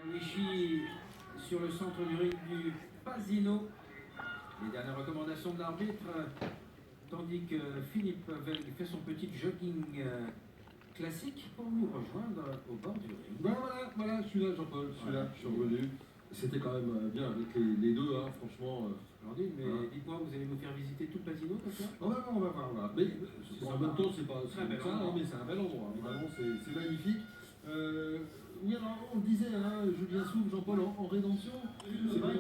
Vichy sur le centre du ring du Pasino. Les dernières recommandations de l'arbitre, tandis que Philippe Velg fait son petit jogging classique pour nous rejoindre au bord du ring. Ben voilà, je suis là, Jean-Paul, je suis revenu. C'était quand même bien avec les deux, hein, franchement. Splendide, mais dites-moi, vous allez nous faire visiter tout le Pasino comme ça? On va voir. Mais en même temps, c'est pas ça, mais c'est un bel endroit. Évidemment, c'est magnifique. Oui, alors on le disait, hein, Julien Souve, Jean-Paul en rédemption. C'est vrai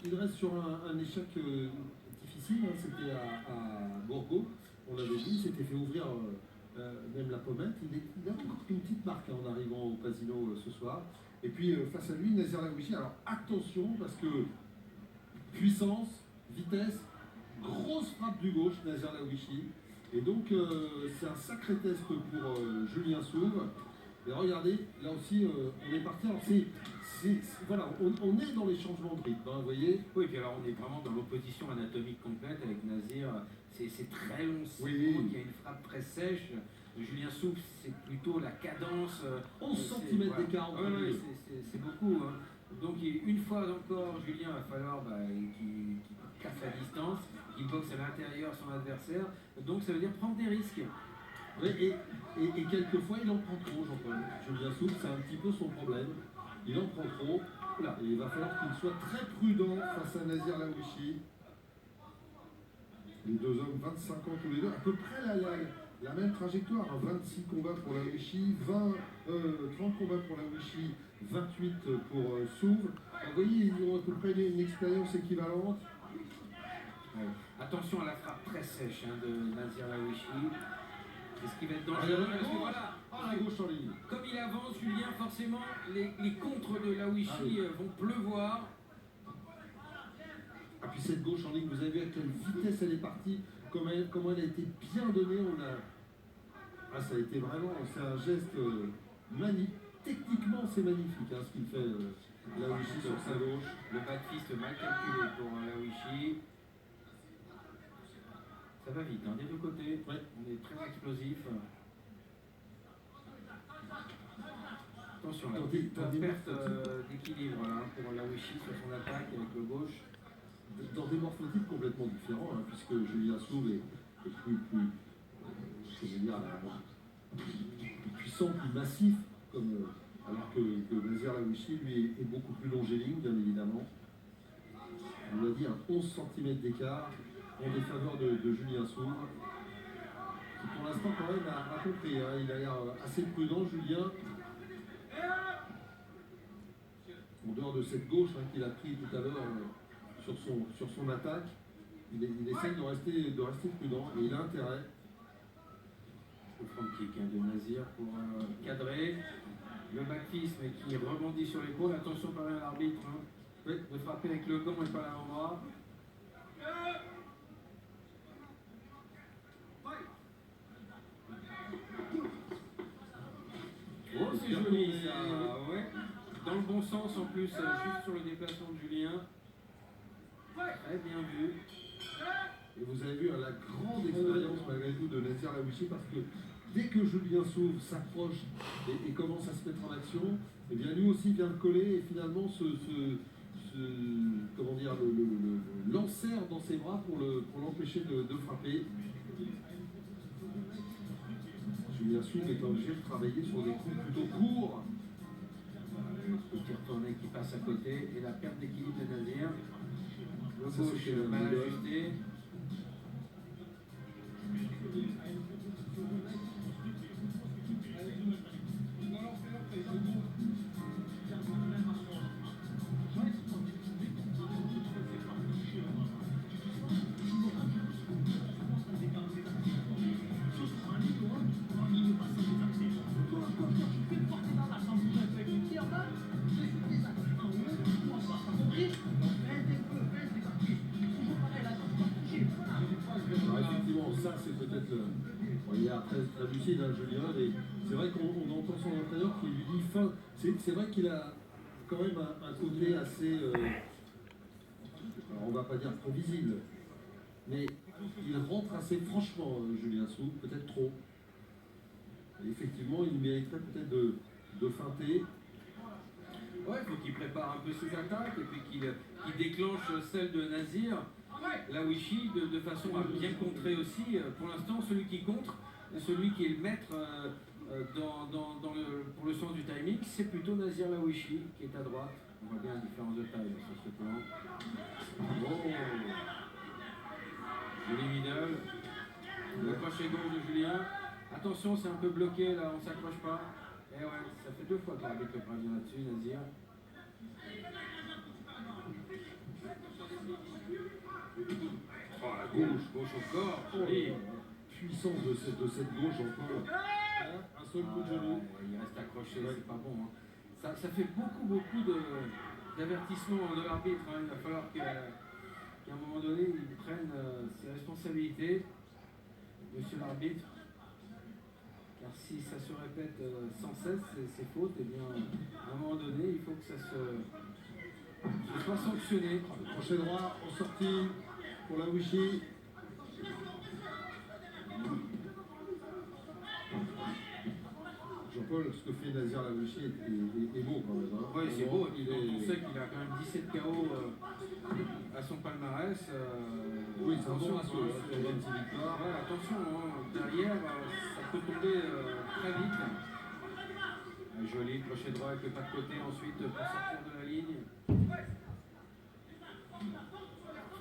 qu'il reste sur un échec difficile. Hein, c'était à Borgo, on l'avait dit, il s'était fait ouvrir même la pommette. Il a encore une petite marque hein, en arrivant au Pasino ce soir. Et puis face à lui, Nazir Laouichi. Alors attention, parce que puissance, vitesse, grosse frappe du gauche, Nazir Laouichi. Et donc c'est un sacré test pour Julien Souve. Et regardez, là aussi, on est parti. Alors voilà, on est dans les changements de rythme, hein, vous voyez. Oui, et puis alors on est vraiment dans l'opposition anatomique complète avec Nazir. C'est très long, oui. Il y a une frappe très sèche. Julien Souve, c'est plutôt la cadence. 11 cm d'écart entre les deux. C'est beaucoup. Hein. Donc une fois encore, Julien va falloir qu'il casse la distance, qu'il boxe à l'intérieur son adversaire. Donc ça veut dire prendre des risques. Oui, et quelquefois il en prend trop, Jean-Paul. Julien Souve, c'est un petit peu son problème. Il en prend trop. Là, et il va falloir qu'il soit très prudent face à Nazir Laouichi. Les deux hommes, 25 ans tous les deux, à peu près la même trajectoire. Hein. 26 combats pour Laouichi, 30 combats pour Laouichi, 28 pour Souve. Vous voyez, ils ont à peu près une expérience équivalente. Ouais. Attention à la frappe très sèche hein, de Nazir Laouichi. C'est ce qui va être dangereux. La gauche en ligne. Comme il avance, Julien, forcément, les contres de Laouichi vont pleuvoir. Ah, puis cette gauche en ligne, vous avez vu à quelle vitesse elle est partie, comment elle a été bien donnée. Ça a été vraiment, c'est un geste magnifique. Techniquement, c'est magnifique hein, ce qu'il fait Laouichi sur sa gauche. Le back fist mal calculé pour Laouichi. Ça va vite, hein, des deux côtés. Ouais. On est très explosif. Attention, la perte d'équilibre hein, pour Laouichi sur son attaque avec le gauche. Dans des morphotypes complètement différents, hein, puisque Julien Souve est plus puissant, plus massif, alors que Nazir Laouichi, lui, est beaucoup plus longiligne, bien évidemment. On l'a dit, 11 cm d'écart en défaveur de Julien Souve, qui pour l'instant quand même a compris. Hein, il a l'air assez prudent, Julien. En dehors de cette gauche hein, qu'il a pris tout à l'heure sur son attaque, il essaie de rester prudent et il a intérêt. Le front kick hein, de Nazir pour cadrer. Le back fist mais qui rebondit sur l'épaule. Attention par l'arbitre hein, de frapper avec le gant et pas l'avant-bras. Oh, c'est joli ça, ouais. Dans le bon sens en plus, juste sur le déplacement de Julien. Très bien vu. Et vous avez vu hein, la grande expérience malgré tout de Nazir Laouichi parce que dès que Julien Souve s'approche et commence à se mettre en action, eh bien lui aussi vient de coller et finalement l'enserre dans ses bras pour l'empêcher de frapper. Julien Souve est obligé de travailler sur des coups plutôt courts. Qui retourné qui passe à côté et la perte d'équilibre de Nazir. Le gauche mal ajusté. Effectivement, ça c'est peut-être il est très lucide, hein, Julien, et c'est vrai qu'on entend son entraîneur qui lui dit fin. C'est vrai qu'il a quand même un côté assez, alors on va pas dire prévisible, mais il rentre assez franchement, Julien Souve, peut-être trop. Et effectivement, il mériterait peut-être de feinter. prépare un peu ses attaques et puis qu'il déclenche celle de Nazir Laouichi de façon à bien contrer aussi. Pour l'instant, celui qui contre, celui qui est le maître pour le sens du timing, c'est plutôt Nazir Laouichi qui est à droite. On voit bien la différence de taille sur ce plan. Oh, joli middle. Le crochet gauche de Julien. Attention, c'est un peu bloqué là, on ne s'accroche pas. Et ouais, ça fait 2 fois que l'arbitre le prévient là-dessus, Nazir. Oh, la gauche au corps. Joli. Puissance de cette gauche encore. Un seul coup de genou. Il reste accroché, c'est pas bon. Hein. Ça fait beaucoup d'avertissements de l'arbitre. Hein. Il va falloir qu'à un moment donné, il prenne ses responsabilités, monsieur l'arbitre. Car si ça se répète sans cesse, ces fautes, et bien, à un moment donné, il faut que ça soit sanctionné. Le crochet droit en sortie pour Laouichi. Jean-Paul, ce que fait Nazir Laouichi est beau quand même. Hein. Oui, c'est beau. On sait qu'il a quand même 17 KO à son palmarès. Oui, c'est un bon ratio. Attention, hein, derrière, ça peut tomber très vite. Un joli crochet droit avec le pas de côté ensuite pour sortir de la ligne.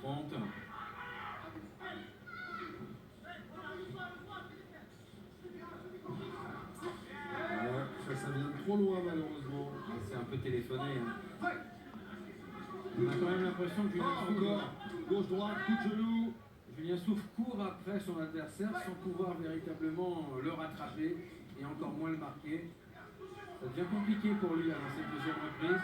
Front. Ça vient trop loin malheureusement. C'est un peu téléphoné. Hein. On a quand même l'impression que Julien Souffle, gauche-droite, coup de genou. Julien Souffle court après son adversaire sans pouvoir véritablement le rattraper et encore moins le marquer. Ça devient compliqué pour lui là, dans cette deuxième reprise.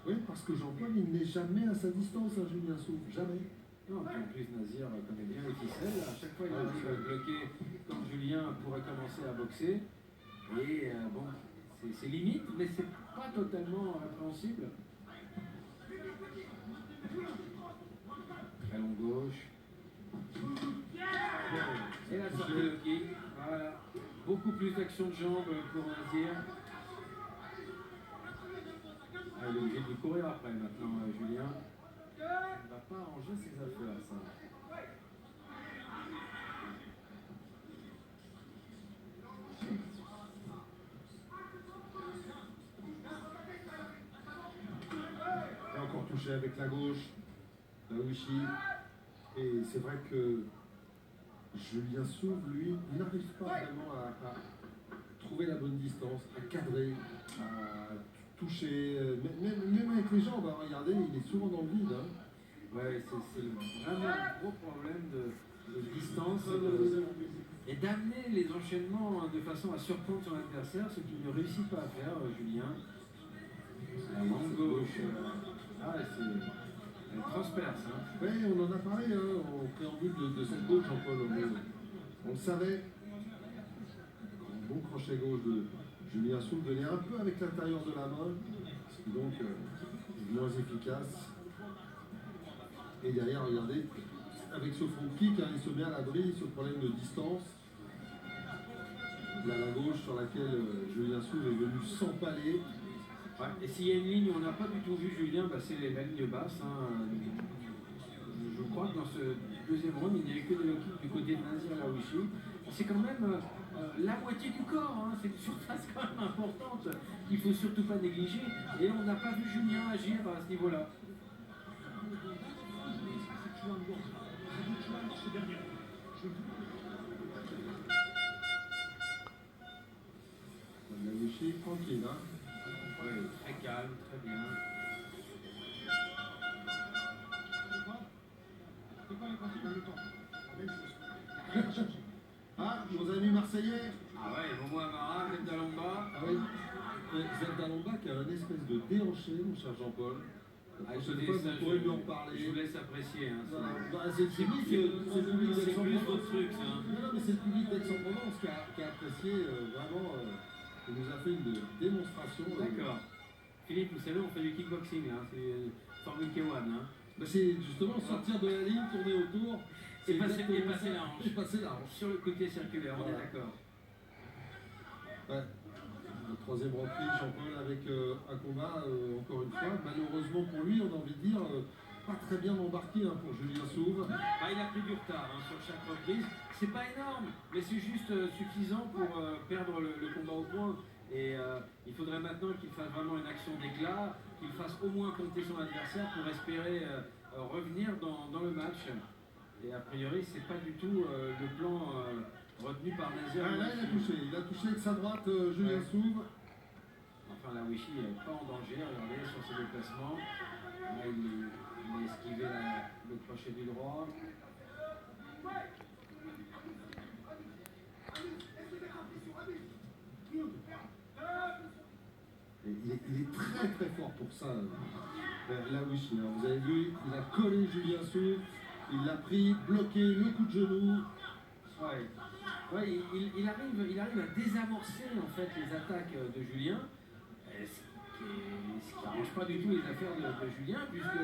Oui, parce que Jean-Paul, il n'est jamais à sa distance, hein, Julien Souffle, jamais. Non, puis en plus Nazir connaît bien les ficelles. À chaque fois, il arrive à bloquer comme Julien pourrait commencer à boxer. Et bon, c'est limite, mais c'est pas totalement répréhensible. Très long gauche. Et la sortie de kick. Voilà. Beaucoup plus d'action de jambes pour Nazir. Ah, il est obligé de lui courir après maintenant, Julien. Il ne va pas arranger ses affaires, ça. Encore touché avec la gauche, Laouichi. Et c'est vrai que Julien Souffle, lui, n'arrive pas vraiment à trouver la bonne distance, à cadrer, à toucher, même avec les jambes. Hein, regardez, il est souvent dans le vide. Hein. Ouais, c'est vraiment un gros problème de distance et d'amener les enchaînements de façon à surprendre son adversaire, ce qu'il ne réussit pas à faire, Julien. La main gauche, elle transperce. Hein. Oui, on en a parlé hein, au préambule de cette gauche, Jean-Paul. On le savait. Un bon crochet gauche de Julien Souffle venait un peu avec l'intérieur de la main, donc moins efficace. Et derrière, regardez, avec ce front kick, hein, il se met à l'abri, ce problème de distance. Là, la gauche sur laquelle Julien Souffle est venu s'empaler. Ouais, et s'il y a une ligne où on n'a pas du tout vu Julien, bah, c'est la ligne basse. Hein. Je crois que dans ce deuxième round, il n'y avait que des low kicks du côté de Nazir Laouichi. C'est quand même la moitié du corps, hein. C'est une surface quand même importante qu'il ne faut surtout pas négliger. Et on n'a pas vu Julien agir à ce niveau-là. Laouichi, tranquille. Hein. Oui, très calme, très bien. Ah, nos amis marseillais. Ah ouais, Momo Amara, Zaldalomba. Ah oui, Zaldalomba qui a un espèce de déhanché, mon cher Jean-Paul. Ah, Écoutez, vous pourrez lui en parler. Je vous laisse apprécier. Hein, voilà. C'est le public d'Aix-en-Provence. Hein. Non, mais c'est le public d'Aix-en-Provence qui a apprécié vraiment, qui nous a fait une démonstration. D'accord. Philippe, vous savez, on fait du kickboxing, hein, c'est Formule K1. Hein. Bah c'est justement sortir de la ligne, tourner autour. Et passer la hanche. Et passer la hanche. Sur le côté circulaire, on est d'accord. Ouais. La troisième reprise, Jean-Paul, avec un combat, encore une fois, malheureusement pour lui, on a envie de dire, pas très bien embarqué hein, pour Julien Sauve. Ah, il a pris du retard hein, sur chaque reprise. C'est pas énorme, mais c'est juste suffisant pour perdre le combat au point. Et il faudrait maintenant qu'il fasse vraiment une action d'éclat, qu'il fasse au moins compter son adversaire pour espérer revenir dans le match. Et a priori, c'est pas du tout le plan retenu par Nazir. Ah, là, il a touché avec sa droite Julien Sauve. Enfin, la Wishy n'est pas en danger, regardez sur ses déplacements. Là, il a esquivé le crochet du droit. Et il est très très fort pour ça, la Wishy. Vous avez vu, il a collé Julien Sauve, il l'a pris, bloqué, le coup de genou. Ouais, il arrive à désamorcer en fait les attaques de Julien, ce qui n'arrange pas du tout les affaires de Julien, puisque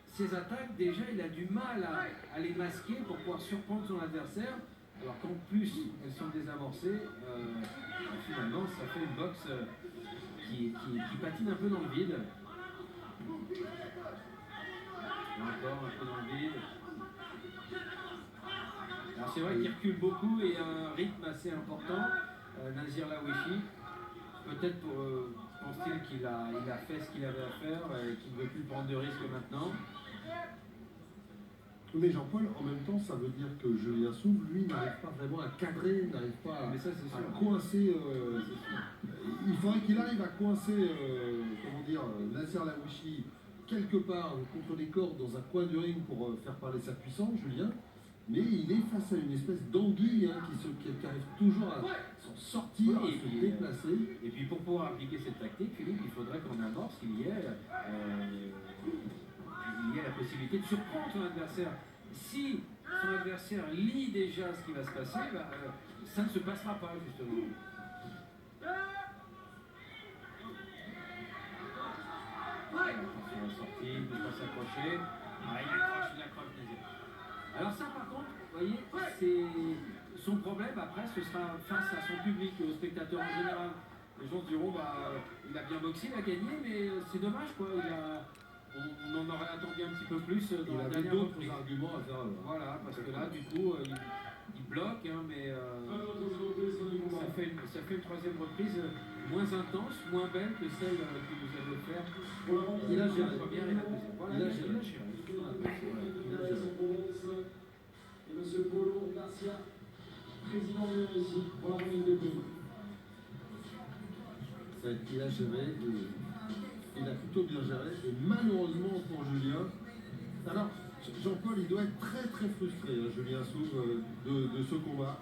ces attaques, déjà, il a du mal à les masquer pour pouvoir surprendre son adversaire, alors qu'en plus, elles sont désamorcées, finalement, ça fait une boxe qui patine un peu dans le vide. Encore un peu dans le vide. Alors c'est vrai qu'il recule beaucoup et un rythme assez important, Nazir Laouechi. Peut-être pense-t-il qu'il a fait ce qu'il avait à faire et qu'il ne veut plus prendre de risques maintenant. Mais Jean-Paul, en même temps, ça veut dire que Julien Sauve, lui, n'arrive pas vraiment à cadrer, n'arrive pas à coincer. Il faudrait qu'il arrive à coincer, Nazir Laouechi quelque part contre les cordes dans un coin du ring pour faire parler sa puissance, Julien. Mais il est face à une espèce d'anguille hein, qui arrive toujours à s'en sortir, à se déplacer. Et puis pour pouvoir appliquer cette tactique, Philippe, il faudrait qu'en amorce, il y ait la possibilité de surprendre son adversaire. Si son adversaire lit déjà ce qui va se passer, ça ne se passera pas justement. Attention à la sortie, il ne peut pas s'accrocher. Ah, il accroche, Nazir. Alors ça par contre, vous voyez, c'est son problème après, ce sera face à son public et aux spectateurs en général. Les gens se diront, il a bien boxé, il a gagné, mais c'est dommage quoi, on en aurait attendu un petit peu plus dans la dernière d'autres arguments à faire. Voilà, parce que là du coup, il bloque, hein, mais ça fait une troisième reprise moins intense, moins belle que celle qu'il nous avait offert. Il a géré. La première et la deuxième. Voilà, il a géré. Et M. Paulo Garcia, président de l'UNESI, pour la remise de prix. Il a géré, il a plutôt bien géré, et malheureusement pour Julien, alors Jean-Paul il doit être très très frustré, hein, Julien Sauve, de ce combat,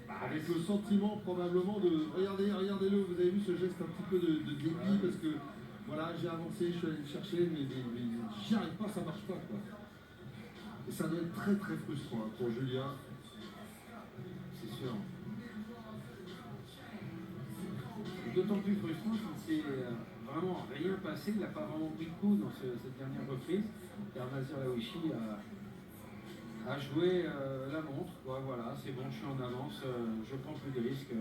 avec le sentiment probablement de, regardez-le, vous avez vu ce geste un petit peu de dépit, parce que voilà, j'ai avancé, je suis allé le chercher, mais j'y arrive pas, ça marche pas quoi. Et ça doit être très très frustrant hein, pour Julien. C'est sûr. D'autant plus frustrant qu'il ne s'est vraiment rien passé, il n'a pas vraiment pris de coup dans cette dernière reprise, car Nazir Laouechi a joué la montre, voilà, c'est bon, je suis en avance, je prends plus de risques,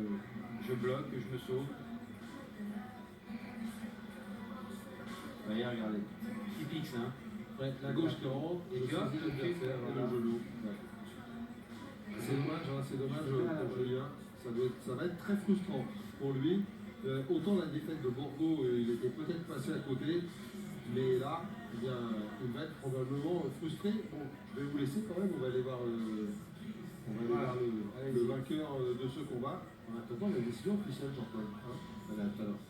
je bloque, je me sauve. Voyez, regardez, typique ça, hein. La gauche qui rentre, et le l'adversaire et le genou. C'est dommage pour Julien, ça va être très frustrant pour lui. Autant la défaite de Borgo, il était peut-être passé à côté, mais là, eh bien, il va être probablement frustré. Bon, je vais vous laisser quand même, on va aller voir le vainqueur de ce combat. En attendant la décision officielle, Jean-Paul. Hein, allez, à tout à l'heure.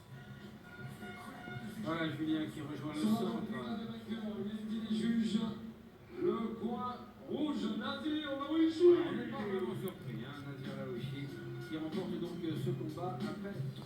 Voilà Julien qui rejoint le centre. Les juges, le coin rouge, Nazir Laouechi. On n'est pas vraiment surpris, hein, Nazir Laouechi, qui remporte donc ce combat après 3